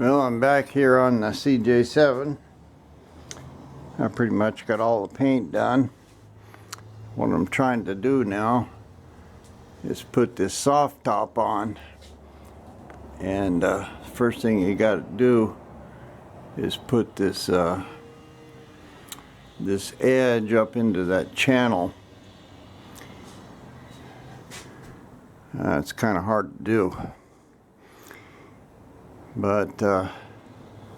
Well, I'm back here on the CJ5. I pretty much got all the paint done. What I'm trying to do now is put this soft top on. And first thing you got to do is put this this edge up into that channel. It's kind of hard to do. But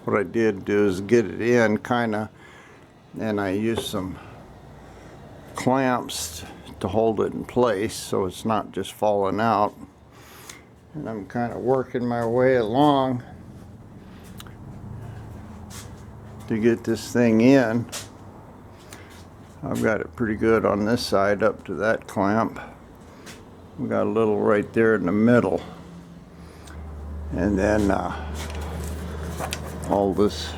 what I did do is get it in kinda, and I used some clamps to hold it in place so it's not just falling out. And I'm kind of working my way along to get this thing in. I've got it pretty good on this side up to that clamp. We got a little right there in the middle. And then all this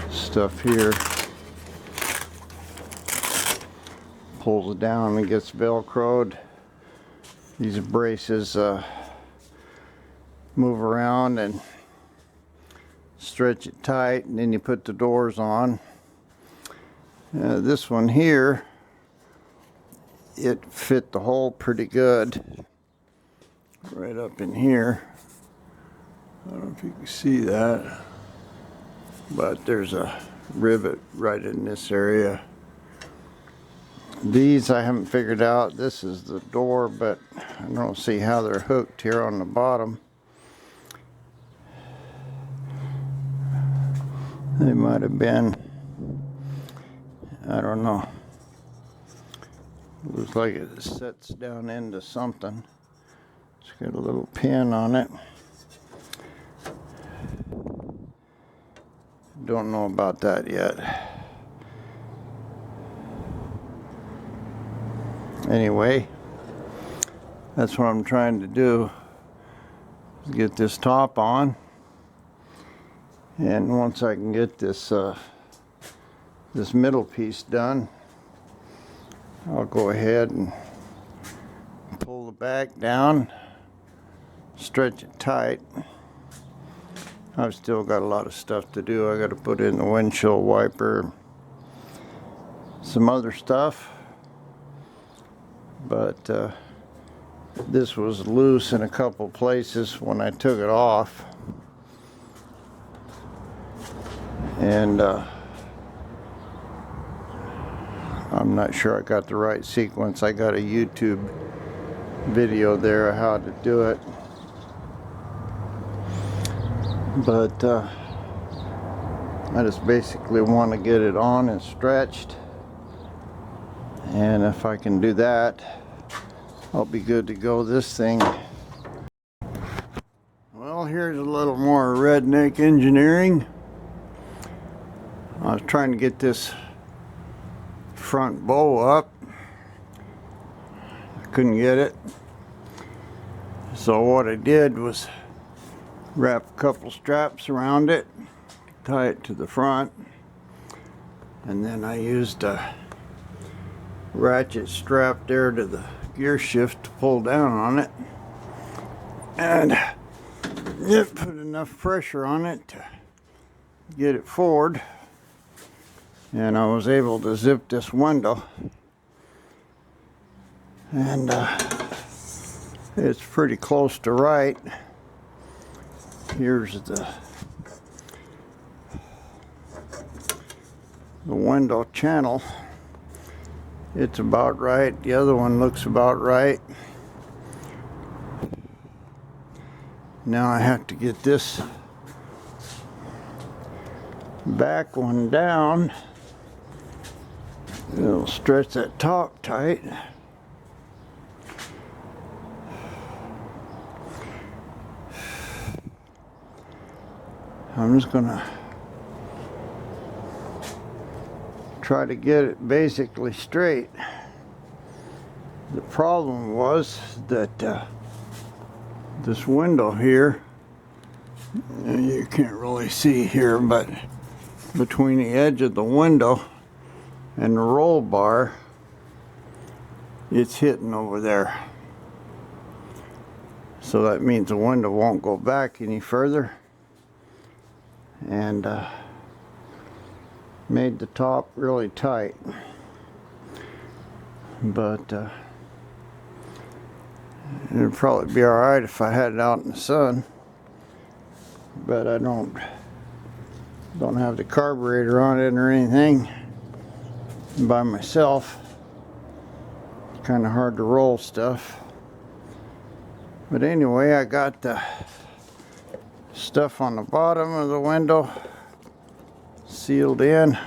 stuff here pulls it down and gets velcroed. These braces move around and stretch it tight, and then you put the doors on. This one here, it fit the hole pretty good right up in here. I don't know if you can see that, but there's a rivet right in this area. These I haven't figured out. This is the door, but I don't see how they're hooked here on the bottom. They might have been, I don't know. Looks like it sets down into something. It's got a little pin on it. Don't know about that yet. Anyway, that's what I'm trying to do, is get this top on. And once I can get this this middle piece done, I'll go ahead and pull the back down, stretch it tight. I've still got a lot of stuff to do. I got to put in the windshield wiper, some other stuff, but this was loose in a couple places when I took it off, and I'm not sure I got the right sequence. I got a YouTube video there of how to do it. But I just basically want to get it on and stretched, and if I can do that, I'll be good to go. This thing, well, here's a little more redneck engineering. I was trying to get this front bow up. I couldn't get it, so what I did was wrap a couple straps around it, tie it to the front, and then I used a ratchet strap there to the gear shift to pull down on it, and it put enough pressure on it to get it forward, and I was able to zip this window, and it's pretty close to right. Here's the window channel. It's about right. The other one looks about right. Now I have to get this back one down. It'll stretch that top tight. I'm just gonna try to get it basically straight. The problem was that this window here, you can't really see here, but between the edge of the window and the roll bar, it's hitting over there. So that means the window won't go back any further. and made the top really tight. But it'd probably be alright if I had it out in the sun, but I don't have the carburetor on it or anything. By myself, it's kind of hard to roll stuff. But anyway, I got the stuff on the bottom of the window sealed in.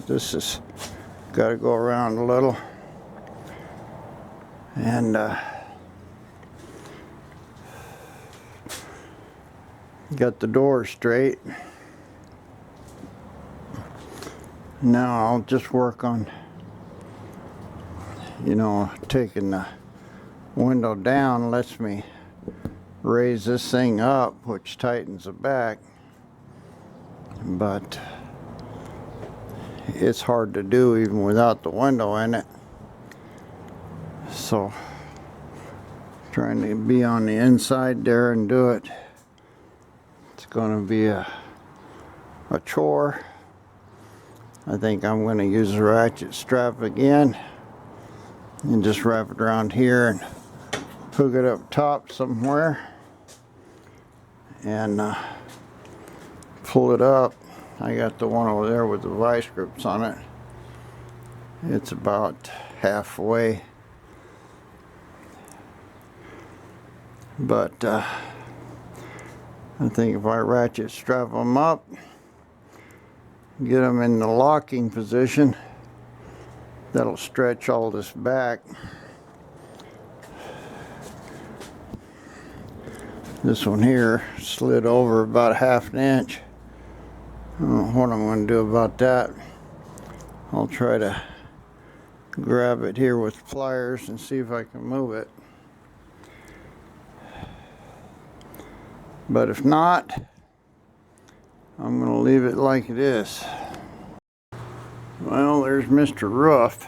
This has got to go around a little, and got the door straight. Now I'll just work on, taking the window down lets me raise this thing up, which tightens the back, but it's hard to do even without the window in it. So trying to be on the inside there and do it, it's going to be a chore. I think I'm going to use a ratchet strap again and just wrap it around here and hook it up top somewhere and pull it up. I got the one over there with the vice grips on it. It's about halfway, but I think if I ratchet strap them up, get them in the locking position, that'll stretch all this back. This one here slid over about 1/2 inch. I don't know what I'm going to do about that. I'll try to grab it here with pliers and see if I can move it. But if not, I'm going to leave it like it is. Well, there's Mr. Roof.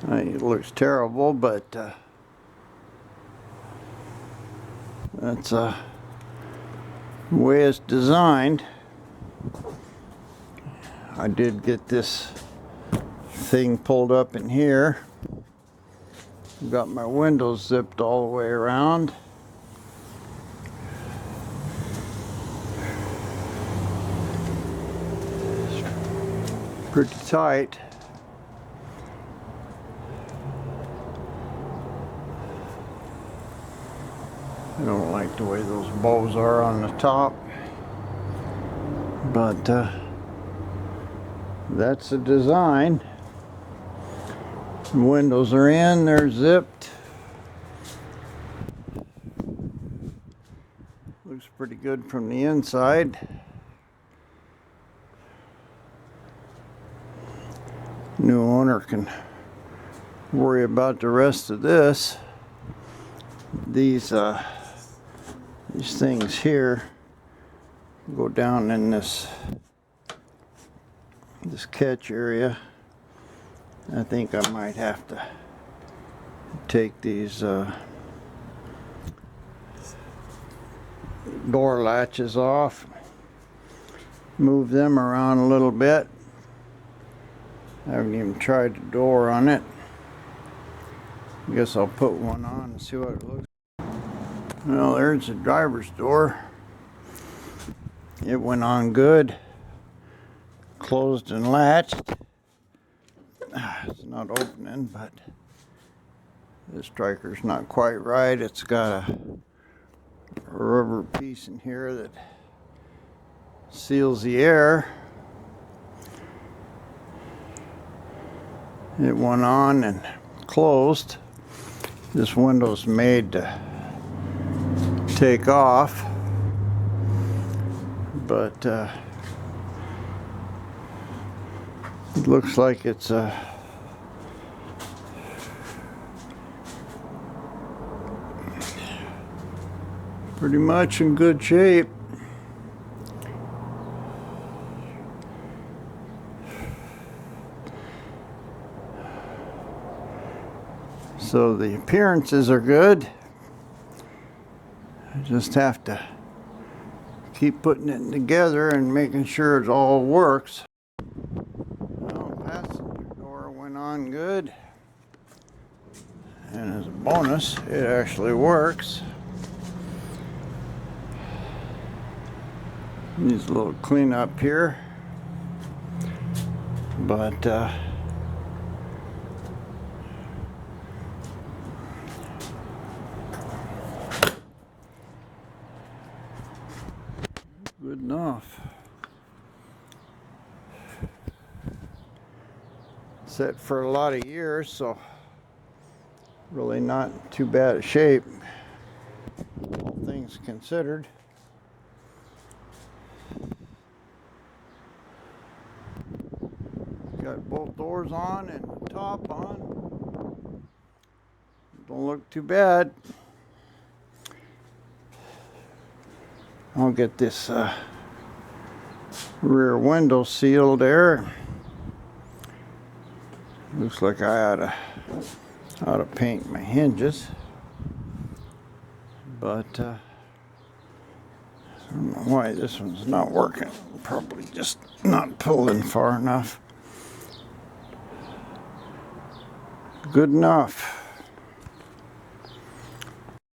It looks terrible, but that's the way it's designed. I did get this thing pulled up in here. Got my windows zipped all the way around. Pretty tight. I don't like the way those bows are on the top, but that's the design. The windows are in, they're zipped. Looks pretty good from the inside. New owner can worry about the rest of this. These things here go down in this catch area. I think I might have to take these door latches off, move them around a little bit. I haven't even tried the door on it. I guess I'll put one on and see what it looks like. Well, there's the driver's door. It went on good. Closed and latched. It's not opening, but the striker's not quite right. It's got a rubber piece in here that seals the air. It went on and closed. This window's made to take off, but it looks like it's pretty much in good shape. So the appearances are good. I just have to keep putting it together and making sure it all works. Well, passenger door went on good. And as a bonus, it actually works. Needs a little cleanup here. But good enough. Set for a lot of years, so really not too bad a shape, all things considered. Got both doors on and the top on. Don't look too bad. I'll get this rear window sealed there. Looks like I ought to paint my hinges, but I don't know why this one's not working. Probably just not pulling far enough. Good enough.